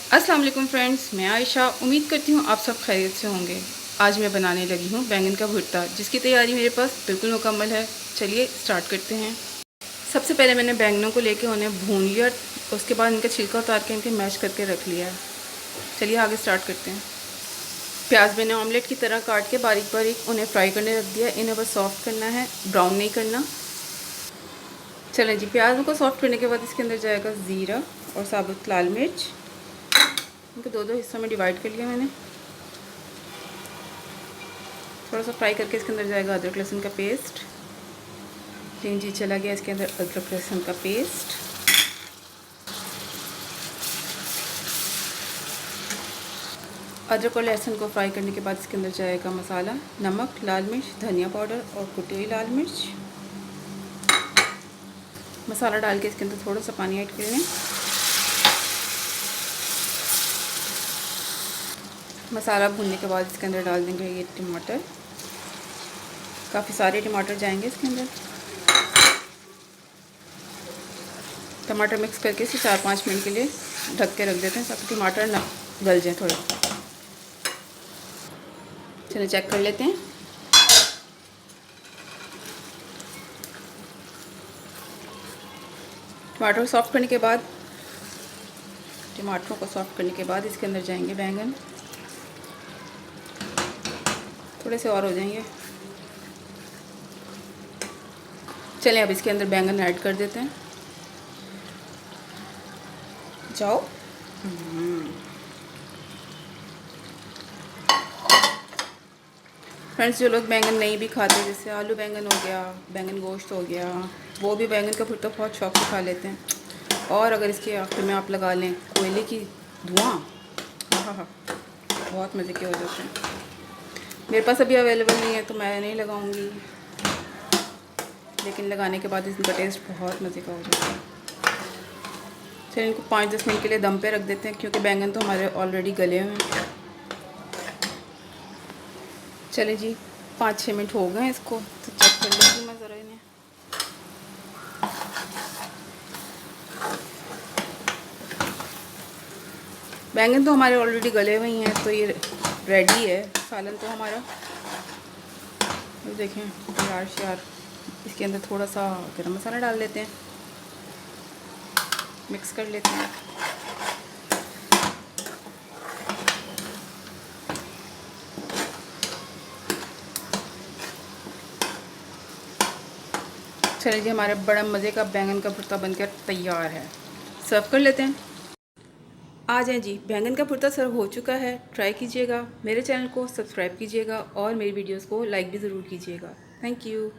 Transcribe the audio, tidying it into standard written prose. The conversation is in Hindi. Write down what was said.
अस्सलाम वालेकुम फ्रेंड्स, मैं आयशा। उम्मीद करती हूँ आप सब खैरियत से होंगे। आज मैं बनाने लगी हूँ बैंगन का भुर्ता, जिसकी तैयारी मेरे पास बिल्कुल मुकम्मल है। चलिए स्टार्ट करते हैं। सबसे पहले मैंने बैंगनों को लेके उन्हें भून लिया, उसके बाद इनका छिलका उतार के इनके मैश करके रख लिया है। चलिए आगे स्टार्ट करते हैं। प्याज मैंने ऑमलेट की तरह काट के बारीक बारीक उन्हें फ्राई करने रख दिया। इन्हें बस सॉफ्ट करना है, ब्राउन नहीं करना। चलें जी, प्याज़ों को सॉफ्ट करने के बाद इसके अंदर जाएगा ज़ीरा और साबुत लाल मिर्च। इनको दो हिस्सों में डिवाइड कर लिया मैंने। थोड़ा सा फ्राई करके इसके अंदर जाएगा अदरक लहसुन का पेस्ट। जी चला गया इसके अंदर अदरक लहसुन का पेस्ट। अदरक और लहसुन को फ्राई करने के बाद इसके अंदर जाएगा मसाला, नमक, लाल मिर्च, धनिया पाउडर और कुटी हुई लाल मिर्च। मसाला डाल के इसके अंदर थोड़ा सा पानी ऐड कर लें। मसाला भूनने के बाद इसके अंदर डाल देंगे ये टमाटर। काफ़ी सारे टमाटर जाएंगे इसके अंदर। टमाटर मिक्स करके इसे 4-5 मिनट के लिए ढक के रख देते हैं ताकि टमाटर ना गल जाए थोड़ा। चलिए चेक कर लेते हैं। टमाटर सॉफ्ट करने के बाद टमाटरों को सॉफ्ट करने के बाद इसके अंदर जाएंगे बैंगन। थोड़े से और हो जाएंगे। चलिए अब इसके अंदर बैंगन ऐड कर देते हैं। जाओ। फ्रेंड्स, जो लोग बैंगन नहीं भी खाते, जैसे आलू बैंगन हो गया, बैंगन गोश्त हो गया, वो भी बैंगन का भुर्ता बहुत शौक से खा लेते हैं। और अगर इसके आखिर में आप लगा लें कोयले की धुआं, हाँ, बहुत मज़े के हो जाते हैं। मेरे पास अभी अवेलेबल नहीं है तो मैं नहीं लगाऊंगी, लेकिन लगाने के बाद इनका टेस्ट बहुत मज़े का हो जाता है। चलिए इनको 5-10 मिनट के लिए दम पे रख देते हैं, क्योंकि बैंगन तो हमारे ऑलरेडी गले हुए हैं। चले जी, 5-6 मिनट हो गए इसको, तो चेक कर लेती मैं ज़रा इन्हें। बैंगन तो हमारे ऑलरेडी गले हुए ही हैं, तो ये रेडी है सालन तो हमारा। तो देखें यार, इसके अंदर थोड़ा सा गरम मसाला डाल लेते हैं, मिक्स कर लेते हैं। चलिए जी, हमारे बड़ा मज़े का बैंगन का भुर्ता बनकर तैयार है। सर्व कर लेते हैं। आ जाएं जी, बैंगन का भुर्ता सर्व हो चुका है। ट्राई कीजिएगा, मेरे चैनल को सब्सक्राइब कीजिएगा और मेरी वीडियोस को लाइक भी ज़रूर कीजिएगा। Thank you.